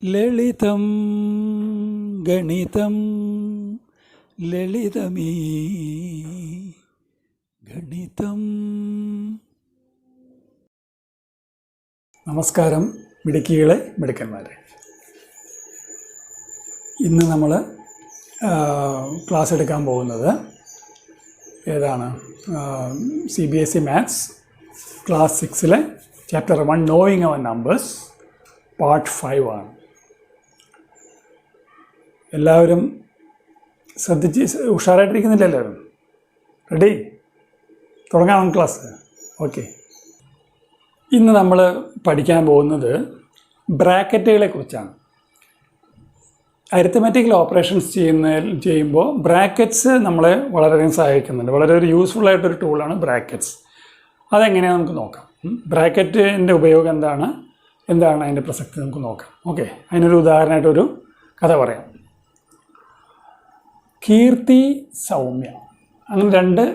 ലളിതം ഗണിതം ലളിതമീ ഗണിതം. നമസ്കാരം മിടുക്കികളെ, മിടുക്കന്മാരെ. ഇന്ന് നമ്മൾ ക്ലാസ് എടുക്കാൻ പോകുന്നത് ഏതാണ്? CBSE maths class 6 chapter 1 knowing our numbers part 5 ആണ്. എല്ലാവരും ശ്രദ്ധിച്ച് ഉഷാറായിട്ടിരിക്കുന്നില്ല? എല്ലാവരും റെഡി? തുടങ്ങാം ക്ലാസ്. ഓക്കെ. ഇന്ന് നമ്മൾ പഠിക്കാൻ പോകുന്നത് ബ്രാക്കറ്റുകളെ കുറിച്ചാണ്. അരിത്തമാറ്റിക്കൽ ഓപ്പറേഷൻസ് ചെയ്യുമ്പോൾ ബ്രാക്കറ്റ്സ് നമ്മളെ വളരെയധികം സഹായിക്കുന്നുണ്ട്. വളരെ ഒരു യൂസ്ഫുൾ ആയിട്ടൊരു ടൂളാണ് ബ്രാക്കറ്റ്സ്. അതെങ്ങനെയാണ് നമുക്ക് നോക്കാം. ബ്രാക്കറ്റിൻ്റെ ഉപയോഗം എന്താണ് അതിൻ്റെ പ്രസക്തി നമുക്ക് നോക്കാം. ഓക്കെ. അതിനൊരു ഉദാഹരണമായിട്ടൊരു കഥ പറയാം. കീർത്തി, സൗമ്യ, അങ്ങനെ 2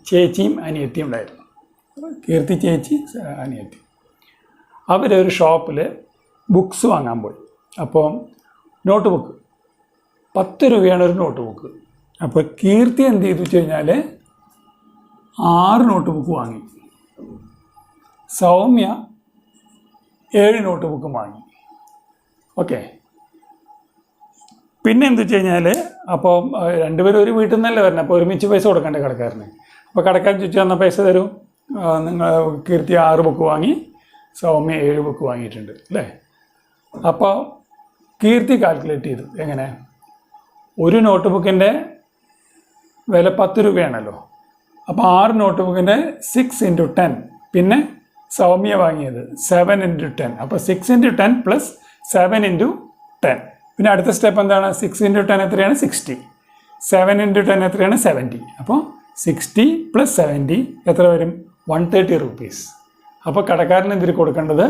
ചേച്ചിയും അനിയത്തിയും ഉണ്ടായിരുന്നു. കീർത്തി ചേച്ചി, അനിയത്തി. അവരൊരു ഷോപ്പിൽ ബുക്സ് വാങ്ങാൻ പോയി. അപ്പോൾ നോട്ട് ബുക്ക് 10 രൂപയാണ് ഒരു നോട്ട് ബുക്ക്. അപ്പോൾ കീർത്തി എന്ത് ചെയ്തു വെച്ച് കഴിഞ്ഞാൽ 6 നോട്ട് ബുക്ക് വാങ്ങി. സൗമ്യ 7 നോട്ട് ബുക്കും വാങ്ങി. ഓക്കെ. പിന്നെ എന്ത് വെച്ച് കഴിഞ്ഞാൽ, അപ്പോൾ രണ്ടുപേരും ഒരു വീട്ടിൽ നിന്നല്ലേ വരുന്നത്. അപ്പോൾ ഒരുമിച്ച് പൈസ കൊടുക്കണ്ടേ കടക്കാരന്. അപ്പോൾ കടക്കാരൻ ചോദിച്ചു തന്ന പൈസ തരും. നിങ്ങൾ കീർത്തി 6 ബുക്ക് വാങ്ങി, സൗമ്യ 7 ബുക്ക് വാങ്ങിയിട്ടുണ്ട് അല്ലേ. അപ്പോൾ കീർത്തി കാൽക്കുലേറ്റ് ചെയ്തു. എങ്ങനെ? ഒരു നോട്ട് ബുക്കിൻ്റെ വില 10 രൂപയാണല്ലോ. അപ്പോൾ 6 നോട്ട് ബുക്കിൻ്റെ 6 × 10, പിന്നെ സൗമ്യ വാങ്ങിയത് 7 × 10. അപ്പോൾ 6 × 10 + 7 × 10. പിന്നെ അടുത്ത സ്റ്റെപ്പ് എന്താണ്? 6 × 10 എത്രയാണ്? 60. 7 × 10 എത്രയാണ്? 70. അപ്പോൾ 60 + 70 എത്ര വരും? 130 rupees. അപ്പോൾ കടക്കാരന് ഇതിൽ കൊടുക്കേണ്ടത്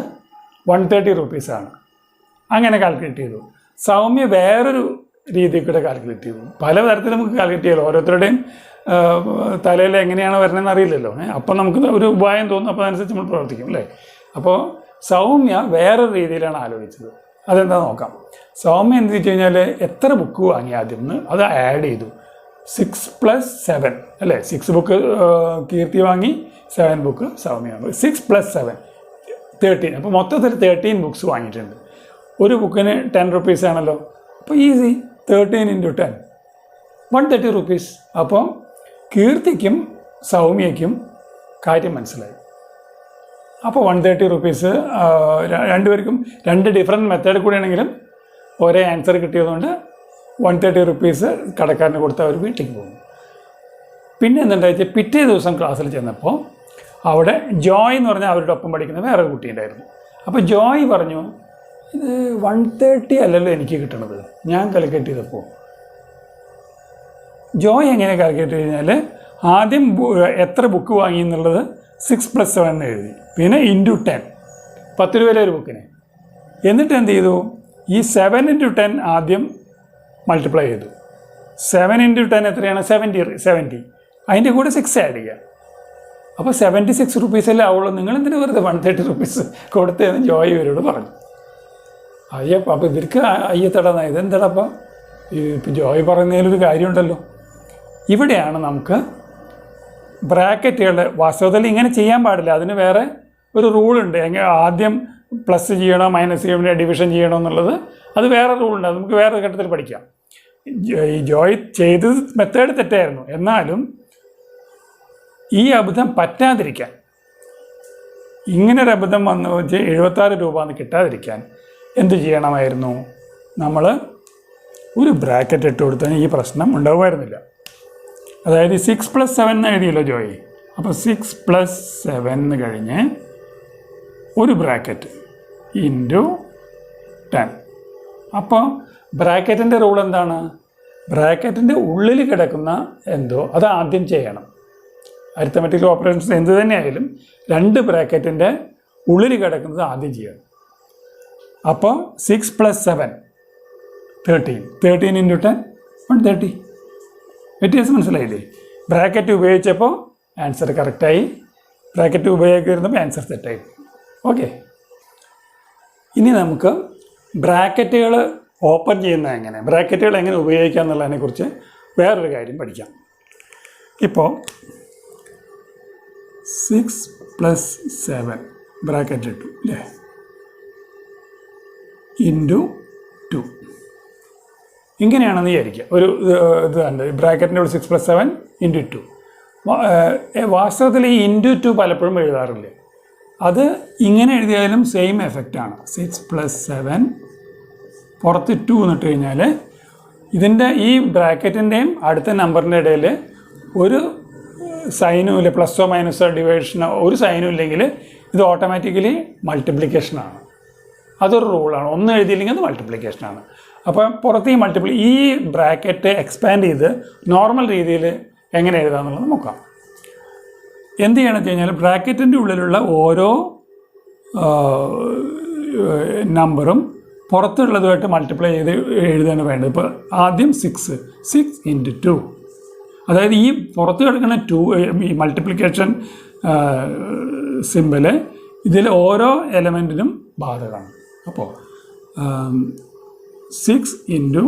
130 rupees ആണ്. അങ്ങനെ കാൽക്കുലേറ്റ് ചെയ്തു. സൗമ്യ വേറൊരു രീതിയിൽ കൂടെ കാൽക്കുലേറ്റ് ചെയ്തു. പല തരത്തിൽ നമുക്ക് കാൽക്കുലേറ്റ് ചെയ്യാമല്ലോ. ഓരോരുത്തരുടെയും തലയിൽ എങ്ങനെയാണ് വരണമെന്ന് അറിയില്ലല്ലോ. അപ്പം നമുക്ക് ഒരു ഉപായം തോന്നും. അപ്പോൾ അതനുസരിച്ച് നമ്മൾ പ്രവർത്തിക്കും അല്ലേ. അപ്പോൾ സൗമ്യ വേറൊരു രീതിയിലാണ് ആലോചിച്ചത്. അതെന്താ നോക്കാം. സൗമ്യ എന്ത് വെച്ച് കഴിഞ്ഞാൽ എത്ര ബുക്ക് വാങ്ങി ആദ്യം അത് ആഡ് ചെയ്തു. 6 + 7 അല്ലേ. 6 ബുക്ക് കീർത്തി വാങ്ങി, 7 ബുക്ക് സൗമ്യ വാങ്ങി. 6 + 7 13. അപ്പോൾ മൊത്തത്തിൽ 13 ബുക്സ് വാങ്ങിയിട്ടുണ്ട്. ഒരു ബുക്കിന് 10 rupees ആണല്ലോ. അപ്പോൾ ഈസി. 13 × 10 130 rupees. അപ്പോൾ കീർത്തിക്കും സൗമ്യയ്ക്കും കാര്യം മനസ്സിലായി. അപ്പോൾ 130 rupees രണ്ടുപേർക്കും 2 ഡിഫറെൻറ്റ് മെത്തേഡ് കൂടിയാണെങ്കിലും ഒരേ ആൻസർ കിട്ടിയതുകൊണ്ട് 130 rupees കടക്കാരന് കൊടുത്ത് അവർ വീട്ടിലേക്ക് പോകുന്നു. പിന്നെ എന്തുണ്ടായിട്ട് പിറ്റേ ദിവസം ക്ലാസ്സിൽ ചെന്നപ്പോൾ അവിടെ ജോയ് എന്ന് പറഞ്ഞാൽ അവരുടെ ഒപ്പം പഠിക്കുന്ന വേറൊരു കുട്ടി ഉണ്ടായിരുന്നു. അപ്പോൾ ജോയ് പറഞ്ഞു, ഇത് 130 അല്ലല്ലോ എനിക്ക് കിട്ടണത്, ഞാൻ കാൽക്കുലേറ്റ് ചെയ്തപ്പോൾ. ജോയ് എങ്ങനെ കാൽക്കുലേറ്റ് കഴിഞ്ഞാൽ ആദ്യം എത്ര ബുക്ക് വാങ്ങി എന്നുള്ളത് 6 + 7 എന്ന് എഴുതി. പിന്നെ × 10, 10 രൂപയിലെ ഒരു ബുക്കിന്. എന്നിട്ട് എന്ത് ചെയ്തു? ഈ 7 × 10 ആദ്യം മൾട്ടിപ്ലൈ ചെയ്തു. 7 × 10 എത്രയാണ്? 70. അതിൻ്റെ കൂടെ 6 ആഡ് ചെയ്യുക. അപ്പോൾ 76 rupees അല്ലേ ആവുള്ളൂ. നിങ്ങളെന്തിനു വെറുതെ 130 rupees കൊടുത്തതെന്ന് ജോയ് ഇവരോട് പറഞ്ഞു. അയ്യപ്പോൾ അപ്പോൾ ഇവർക്ക് അയ്യത്തടന്നാ ഇതെന്താടാ. അപ്പോൾ ഇപ്പം ജോയ് പറയുന്നതിലൊരു കാര്യമുണ്ടല്ലോ. ഇവിടെയാണ് നമുക്ക് ബ്രാക്കറ്റുകളുടെ വാസ്തവത്തിൽ ഇങ്ങനെ ചെയ്യാൻ പാടില്ല. അതിന് വേറെ ഒരു റൂളുണ്ട്. ആദ്യം പ്ലസ് ചെയ്യണോ മൈനസ് ചെയ്യണോ ഡിവിഷൻ ചെയ്യണോ എന്നുള്ളത് അത് വേറെ റൂളുണ്ട്. അത് നമുക്ക് വേറെ ഘട്ടത്തിൽ പഠിക്കാം. ഈ ജോയ് ചെയ്തത് മെത്തേഡ് തെറ്റായിരുന്നു. എന്നാലും ഈ അബദ്ധം പറ്റാതിരിക്കാൻ, ഇങ്ങനൊരു അബദ്ധം വന്നു വെച്ച് 76 രൂപ എന്ന് കിട്ടാതിരിക്കാൻ എന്ത് ചെയ്യണമായിരുന്നു? നമ്മൾ ഒരു ബ്രാക്കറ്റ് ഇട്ട് കൊടുത്താൽ ഈ പ്രശ്നം ഉണ്ടാവുമായിരുന്നില്ല. അതായത് 6 + 7 എന്ന് എഴുതിയല്ലോ ജോയി. അപ്പോൾ 6 + 7 എന്ന് കഴിഞ്ഞ് ഒരു ബ്രാക്കറ്റ് × 10. അപ്പോൾ ബ്രാക്കറ്റിൻ്റെ റൂൾ എന്താണ്? ബ്രാക്കറ്റിൻ്റെ ഉള്ളിൽ കിടക്കുന്ന എന്തോ അത് ആദ്യം ചെയ്യണം. അരിത്തമാറ്റിക്കൽ ഓപ്പറേഷൻസ് എന്ത് തന്നെയായാലും 2 ബ്രാക്കറ്റിൻ്റെ ഉള്ളിൽ കിടക്കുന്നത് ആദ്യം ചെയ്യണം. അപ്പോൾ 6 + 7 13. 13 × 10 130. വ്യത്യാസം മനസ്സിലായില്ലേ? ബ്രാക്കറ്റ് ഉപയോഗിച്ചപ്പോൾ ആൻസർ കറക്റ്റായി, ബ്രാക്കറ്റ് ഉപയോഗിക്കുന്നപ്പോൾ ആൻസർ തെറ്റായി. ഓക്കെ. ഇനി നമുക്ക് ബ്രാക്കറ്റുകൾ ഓപ്പൺ ചെയ്യുന്നത് എങ്ങനെ, ബ്രാക്കറ്റുകൾ എങ്ങനെ ഉപയോഗിക്കുക എന്നുള്ളതിനെക്കുറിച്ച് വേറൊരു കാര്യം പഠിക്കാം. ഇപ്പോൾ 6 + 7 ബ്രാക്കറ്റ് ഇട്ടു അല്ലേ, ഇൻറ്റു 2 ഇങ്ങനെയാണെന്ന് വിചാരിക്കുക. ഒരു ഇത് ഉണ്ട് ബ്രാക്കറ്റിൻ്റെ ഒരു 6 + 7 ഇൻറ്റു 2. വാസ്തവത്തിൽ ഈ ഇൻറ്റു 2 പലപ്പോഴും എഴുതാറില്ല. അത് ഇങ്ങനെ എഴുതിയാലും സെയിം എഫക്റ്റാണ്. 6 + 7 പുറത്ത് 2 എന്നിട്ട് കഴിഞ്ഞാൽ ഇതിൻ്റെ ഈ ബ്രാക്കറ്റിൻ്റെയും അടുത്ത നമ്പറിൻ്റെ ഇടയിൽ ഒരു സൈനും ഇല്ല, പ്ലസ്സോ മൈനസോ ഡിവൈഷനോ ഒരു സൈനും ഇല്ലെങ്കിൽ ഇത് ഓട്ടോമാറ്റിക്കലി മൾട്ടിപ്ലിക്കേഷനാണ്. അതൊരു റൂളാണ്. ഒന്നും എഴുതിയില്ലെങ്കിൽ അത് മൾട്ടിപ്ലിക്കേഷനാണ്. അപ്പം പുറത്ത് ഈ ബ്രാക്കറ്റ് എക്സ്പാൻഡ് ചെയ്ത് നോർമൽ രീതിയിൽ എങ്ങനെ എഴുതാമെന്നുള്ളത് നോക്കാം. എന്ത് ചെയ്യണമെന്ന് വെച്ച് കഴിഞ്ഞാൽ ബ്രാക്കറ്റിൻ്റെ ഉള്ളിലുള്ള ഓരോ നമ്പറും പുറത്തുള്ളതുമായിട്ട് മൾട്ടിപ്ലൈ ചെയ്ത് എഴുതാണ് വേണ്ടത്. ഇപ്പോൾ ആദ്യം 6 × 2, അതായത് ഈ പുറത്ത് കിടക്കുന്ന 2 ഈ മൾട്ടിപ്ലിക്കേഷൻ സിമ്പല് ഇതിൽ ഓരോ എലമെൻറ്റിനും ബാധകമാണ്. അപ്പോൾ 6 ×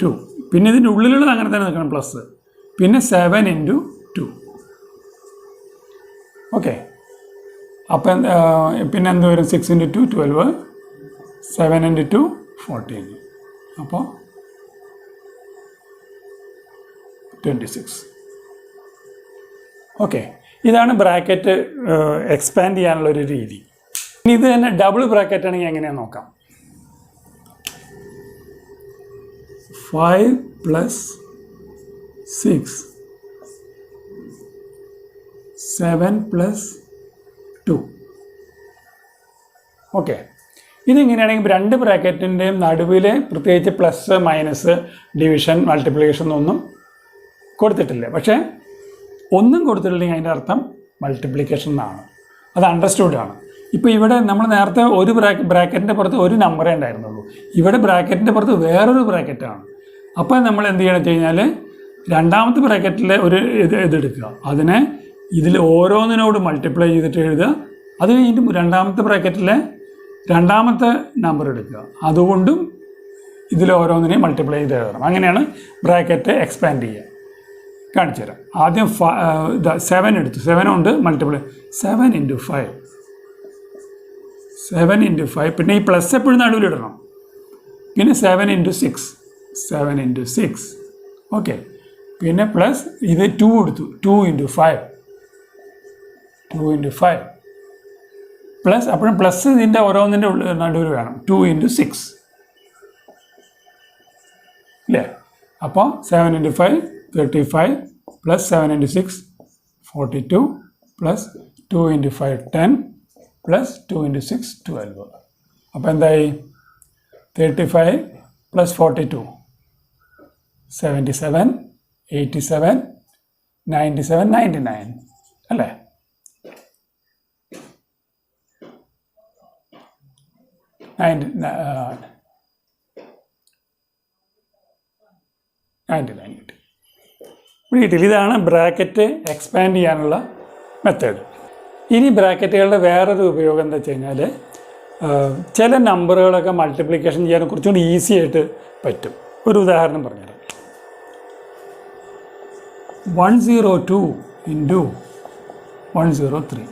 2, പിന്നെ ഇതിൻ്റെ ഉള്ളിലുള്ളത് അങ്ങനെ തന്നെ നിൽക്കണം പ്ലസ്, പിന്നെ 7 × 2. ഓക്കെ, അപ്പം പിന്നെ എന്ത് വരും? 6 × 2 12, 7 × 2 14, അപ്പോൾ 26. ഓക്കെ, ഇതാണ് ബ്രാക്കറ്റ് എക്സ്പാൻഡ് ചെയ്യാനുള്ളൊരു രീതി. ഇനി ഇത് തന്നെ ഡബിൾ ബ്രാക്കറ്റ് ആണെങ്കിൽ എങ്ങനെയാണെന്ന് നോക്കാം. 5 + 6 7 + 2. ഓക്കെ, ഇതിങ്ങനെയാണെങ്കിൽ രണ്ട് ബ്രാക്കറ്റിൻ്റെയും നടുവിൽ പ്രത്യേകിച്ച് പ്ലസ് മൈനസ് ഡിവിഷൻ മൾട്ടിപ്ലിക്കേഷൻ ഒന്നും കൊടുത്തിട്ടില്ല. പക്ഷേ ഒന്നും കൊടുത്തിട്ടില്ലെങ്കിൽ അതിൻ്റെ അർത്ഥം മൾട്ടിപ്ലിക്കേഷൻ എന്നാണ്. അത് അണ്ടർസ്റ്റുഡാണ്. ഇപ്പോൾ ഇവിടെ നമ്മൾ നേരത്തെ ഒരു ബ്രാക്കറ്റിൻ്റെ പുറത്ത് ഒരു നമ്പറേ ഉണ്ടായിരുന്നുള്ളൂ. ഇവിടെ ബ്രാക്കറ്റിൻ്റെ പുറത്ത് വേറൊരു ബ്രാക്കറ്റാണ്. അപ്പോൾ നമ്മൾ എന്ത് ചെയ്യണമെന്ന് വെച്ച് കഴിഞ്ഞാൽ രണ്ടാമത്തെ ബ്രാക്കറ്റിലെ ഒരു ഇതെടുക്കുക, അതിനെ ഇതിൽ ഓരോന്നിനോട് മൾട്ടിപ്ലൈ ചെയ്തിട്ട് എഴുതുക. അത് കഴിഞ്ഞിട്ട് രണ്ടാമത്തെ ബ്രാക്കറ്റിലെ രണ്ടാമത്തെ നമ്പർ എടുക്കുക, അതുകൊണ്ടും ഇതിൽ ഓരോന്നിനെയും മൾട്ടിപ്ലൈ ചെയ്ത് എഴുതണം. അങ്ങനെയാണ് ബ്രാക്കറ്റ് എക്സ്പാൻഡ് ചെയ്യുക. കാണിച്ചു തരാം. ആദ്യം 7 എടുത്തു, 7 കൊണ്ട് മൾട്ടിപ്ലൈ 7 × 5, 7 × 5, പിന്നെ ഈ പ്ലസ് എപ്പോഴും നടുവിലിടണം. പിന്നെ 7 × 6, 7 × 6. ഓക്കെ, പിന്നെ പ്ലസ് ഇത് 2 എടുത്തു, 2 × 5, 2 × 5, പ്ലസ് അപ്പോഴും പ്ലസ് ഇതിൻ്റെ ഓരോന്നിൻ്റെ നടുവിൽ വേണം, 2 × 6 അല്ലേ. അപ്പോൾ 7 × 5 35, പ്ലസ് 7 × 6 42, പ്ലസ് 2 × 5 10, പ്ലസ് 2 × 6 12. അപ്പോൾ എന്തായി? 35 പ്ലസ് 42 77, 87, 97, 99 അല്ലേ. കിട്ടി. ഇതാണ് ബ്രാക്കറ്റ് എക്സ്പാൻഡ് ചെയ്യാനുള്ള മെത്തേഡ്. ഇനി ബ്രാക്കറ്റുകളുടെ വേറൊരു ഉപയോഗം എന്താ വെച്ച് കഴിഞ്ഞാൽ ചില നമ്പറുകളൊക്കെ മൾട്ടിപ്ലിക്കേഷൻ ചെയ്യാൻ കുറച്ചുകൂടി ഈസി ആയിട്ട് പറ്റും. ഒരു ഉദാഹരണം പറഞ്ഞുതരാം. 102 × 103,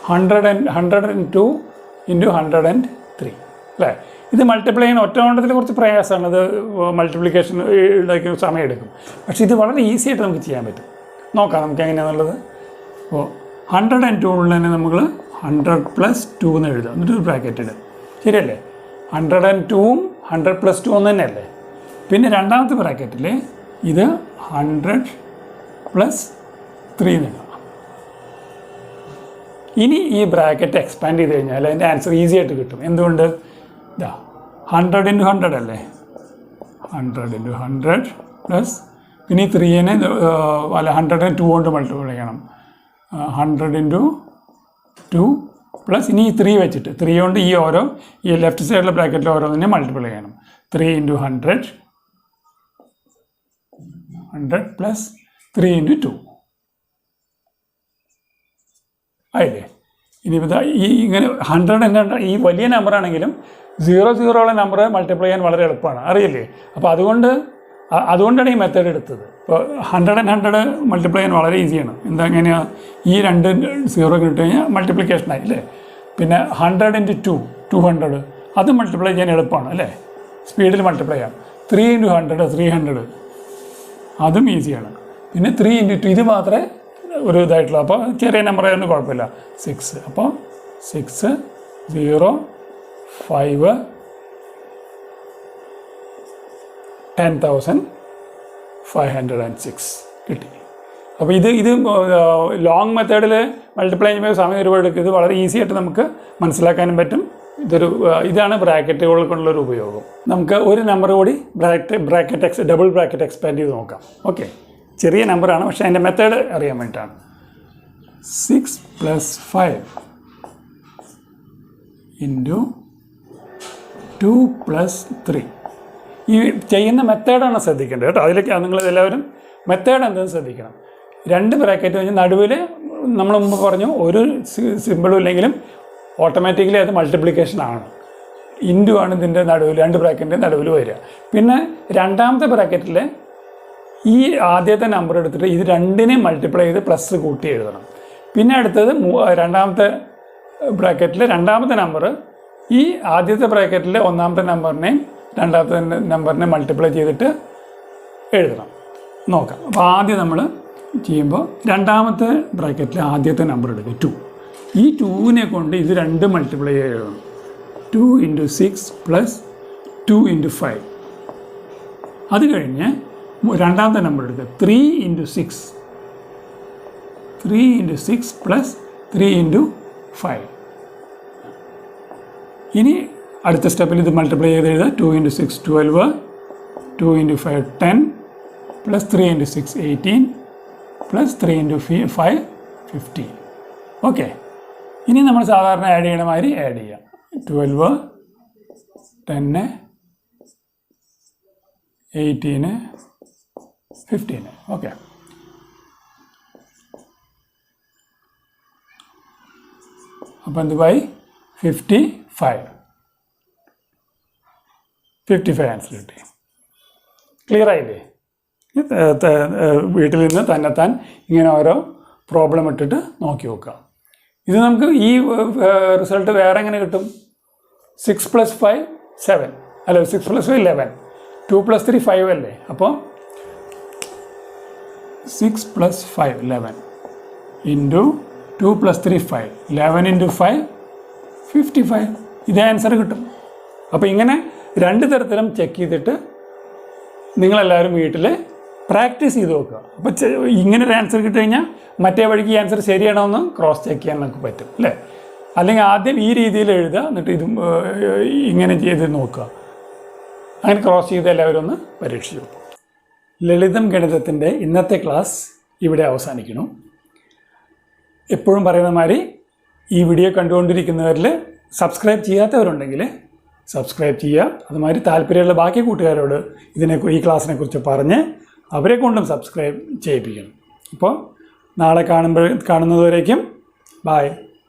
102 × 103 അല്ലേ. ഇത് മൾട്ടിപ്ലൈ ചെയ്യാൻ ഒറ്റ എണ്ണത്തിൽ കുറച്ച് പ്രയാസമാണ്. അത് മൾട്ടിപ്ലിക്കേഷൻ ഉണ്ടാക്കി സമയമെടുക്കും. പക്ഷേ ഇത് വളരെ ഈസി ആയിട്ട് നമുക്ക് ചെയ്യാൻ പറ്റും. നോക്കാം നമുക്ക് എങ്ങനെയാണെന്നുള്ളത്. അപ്പോൾ 102 ഉള്ളതിനെ നമ്മൾ 100 + 2 എന്ന് എഴുതാം, എന്നിട്ട് ഒരു ബ്രാക്കറ്റ് ഇടും. ശരിയല്ലേ? 102ഉം 100 + 2 ഒന്ന് തന്നെയല്ലേ. പിന്നെ രണ്ടാമത്തെ ബ്രാക്കറ്റിൽ ഇത് 100 + 3 എന്ന് എഴുതാം. ഇനി ഈ ബ്രാക്കറ്റ് എക്സ്പാൻഡ് ചെയ്ത് കഴിഞ്ഞാൽ അതിൻ്റെ ആൻസർ ഈസി ആയിട്ട് കിട്ടും. എന്തുകൊണ്ട്? ഇതാ 100 × 100 അല്ലേ, 100 × 100 പ്ലസ് പിന്നെ ഈ 3നെ അല്ല 100നെ 2 കൊണ്ട് മൾട്ടിപ്ലൈ ചെയ്യണം. 100 × 2 പ്ലസ് ഇനി ഈ 3 വെച്ചിട്ട് 3 കൊണ്ട് ഈ ലെഫ്റ്റ് സൈഡിലെ ബ്രാക്കറ്റിൽ ഓരോന്നിനെ മൾട്ടിപ്ലൈ ചെയ്യണം. 3 × 100, 100 പ്ലസ് 3 × 2 ആയില്ലേ. ഇനി ഈ ഇങ്ങനെ 100 ഈ വലിയ നമ്പർ ആണെങ്കിലും 00 ഉള്ള നമ്പർ മൾട്ടിപ്ലൈ ചെയ്യാൻ വളരെ എളുപ്പമാണ്, അറിയില്ലേ? അപ്പോൾ അതുകൊണ്ടാണ് ഈ മെത്തേഡ് എടുത്തത്. ഇപ്പോൾ 100 മൾട്ടിപ്ലൈ ചെയ്യാൻ വളരെ ഈസിയാണ്. എങ്ങനെയാണ്? ഈ 2 0 കിട്ടി കഴിഞ്ഞാൽ മൾട്ടിപ്ലിക്കേഷനായി അല്ലേ? പിന്നെ 100 × 2 200 അത് മൾട്ടിപ്ലൈ ചെയ്യാൻ എളുപ്പമാണ് അല്ലേ? സ്പീഡിൽ മൾട്ടിപ്ലൈ ചെയ്യാം. 3 × 100 300 അതും ഈസിയാണ്. പിന്നെ 3 × 2 ഇത് മാത്രമേ ഒരു ഇതായിട്ടുള്ളൂ. അപ്പോൾ ചെറിയ നമ്പർ ആയതുകൊണ്ട് കുഴപ്പമില്ല. 6 അപ്പോൾ 6 0 5 10,506 കിട്ടി. അപ്പോൾ ഇത് ലോങ് മെത്തേഡിൽ മൾട്ടിപ്ലൈ ചെയ്യുമ്പോൾ സമയം ഒരുപാട് എടുക്കും. ഇത് വളരെ ഈസി ആയിട്ട് നമുക്ക് മനസ്സിലാക്കാനും പറ്റും. ഇതാണ് ബ്രാക്കറ്റുകൾ കൊണ്ടുള്ളൊരു ഉപയോഗം. നമുക്ക് ഒരു നമ്പർ കൂടി ഡബിൾ ബ്രാക്കറ്റ് എക്സ്പാൻഡ് ചെയ്ത് നോക്കാം. ഓക്കെ, ചെറിയ നമ്പറാണ്, പക്ഷേ അതിൻ്റെ മെത്തേഡ് അറിയാൻ വേണ്ടിയിട്ടാണ്. 6 + 5 × 2 + 3. ഈ ചെയ്യുന്ന മെത്തേഡാണ് ശ്രദ്ധിക്കേണ്ടത് കേട്ടോ. അതിലേക്ക് നിങ്ങളെല്ലാവരും മെത്തേഡ് എന്തെന്ന് ശ്രദ്ധിക്കണം. 2 ബ്രാക്കറ്റ് കഴിഞ്ഞ് നടുവിൽ നമ്മൾ മുമ്പ് പറഞ്ഞു ഒരു സിമ്പിളും ഇല്ലെങ്കിലും ഓട്ടോമാറ്റിക്കലി അത് മൾട്ടിപ്ലിക്കേഷൻ ആണ്. ഇൻറ്റു ആണ് ഇതിൻ്റെ നടുവിൽ 2 ബ്രാക്കറ്റിൻ്റെ നടുവിൽ വരിക. പിന്നെ രണ്ടാമത്തെ ബ്രാക്കറ്റിൽ ഈ ആദ്യത്തെ നമ്പർ എടുത്തിട്ട് ഇത് 2നെ മൾട്ടിപ്ലൈ ചെയ്ത് പ്ലസ് കൂട്ടി എഴുതണം. പിന്നെ അടുത്തത് രണ്ടാമത്തെ ബ്രാക്കറ്റിൽ രണ്ടാമത്തെ നമ്പർ ഈ ആദ്യത്തെ ബ്രാക്കറ്റിലെ ഒന്നാമത്തെ നമ്പറിനെയും രണ്ടാമത്തെ നമ്പറിനെ മൾട്ടിപ്ലൈ ചെയ്തിട്ട് എഴുതണം. നോക്കാം. അപ്പോൾ ആദ്യം നമ്മൾ ചെയ്യുമ്പോൾ രണ്ടാമത്തെ ബ്രാക്കറ്റിൽ ആദ്യത്തെ നമ്പർ എടുക്കുക 2. ഈ 2നെ കൊണ്ട് ഇത് 2 മൾട്ടിപ്ലൈ ചെയ്ത് എഴുതണം. 2 × 6 + 2 × 5. അത് കഴിഞ്ഞ് രണ്ടാമത്തെ നമ്പർ എടുക്കുക 3 × 6 3 × 6 + 3 × 5. ഇനി അടുത്ത സ്റ്റെപ്പിൽ ഇത് മൾട്ടിപ്ലൈ ചെയ്ത് എഴുതുക. 2 × 6 12 2 × 5 10 + 3 × 6 18 + 3 × 5 15. ഓക്കെ, ഇനി നമ്മൾ സാധാരണ ആഡ് ചെയ്യണ മാതിരി ആഡ് ചെയ്യാം. 12 10 18 15. ഓക്കെ, അപ്പോൾ എന്തുമായി? 55 ആൻസർ കിട്ടി. ക്ലിയർ ആയില്ലേ? വീട്ടിൽ നിന്ന് തന്നെത്താൻ ഇങ്ങനെ ഓരോ പ്രോബ്ലം ഇട്ടിട്ട് നോക്കി നോക്കുക. ഇത് നമുക്ക് ഈ റിസൾട്ട് വേറെ എങ്ങനെ കിട്ടും? 6 + 5 7 അല്ല, 6 + 5 11 2 + 3 5 അല്ലേ? അപ്പോൾ 6 + 5 11 × 2 + 3 5 11 × 5 55. ഇതേ ആൻസർ കിട്ടും. അപ്പോൾ ഇങ്ങനെ 2 തരത്തിലും ചെക്ക് ചെയ്തിട്ട് നിങ്ങളെല്ലാവരും വീട്ടിൽ പ്രാക്ടീസ് ചെയ്ത് നോക്കുക. അപ്പോൾ ഇങ്ങനെ ഒരു ആൻസർ കിട്ടിക്കഴിഞ്ഞാൽ മറ്റേ വഴിക്ക് ഈ ആൻസർ ശരിയാണോ എന്ന് ക്രോസ് ചെക്ക് ചെയ്യാൻ നമുക്ക് പറ്റും അല്ലേ? അല്ലെങ്കിൽ ആദ്യം ഈ രീതിയിൽ എഴുതുക, എന്നിട്ട് ഇതും ഇങ്ങനെ ചെയ്ത് നോക്കുക. അങ്ങനെ ക്രോസ് ചെയ്ത് എല്ലാവരും ഒന്ന് പരീക്ഷിച്ചു. ലളിതം ഗണിതത്തിൻ്റെ ഇന്നത്തെ ക്ലാസ് ഇവിടെ അവസാനിക്കുന്നു. എപ്പോഴും പറയുന്ന മാതിരി ഈ വീഡിയോ കണ്ടുകൊണ്ടിരിക്കുന്നവരിൽ സബ്സ്ക്രൈബ് ചെയ്യാത്തവരുണ്ടെങ്കിൽ സബ്സ്ക്രൈബ് ചെയ്യുക. അതുമാതിരി താല്പര്യമുള്ള ബാക്കി കൂട്ടുകാരോട് ഈ ക്ലാസ്സിനെ കുറിച്ച് പറഞ്ഞ് അവരെ കൊണ്ടും സബ്സ്ക്രൈബ് ചെയ്യിപ്പിക്കണം. അപ്പോൾ നാളെ കാണുന്നതുവരേക്കും ബൈ.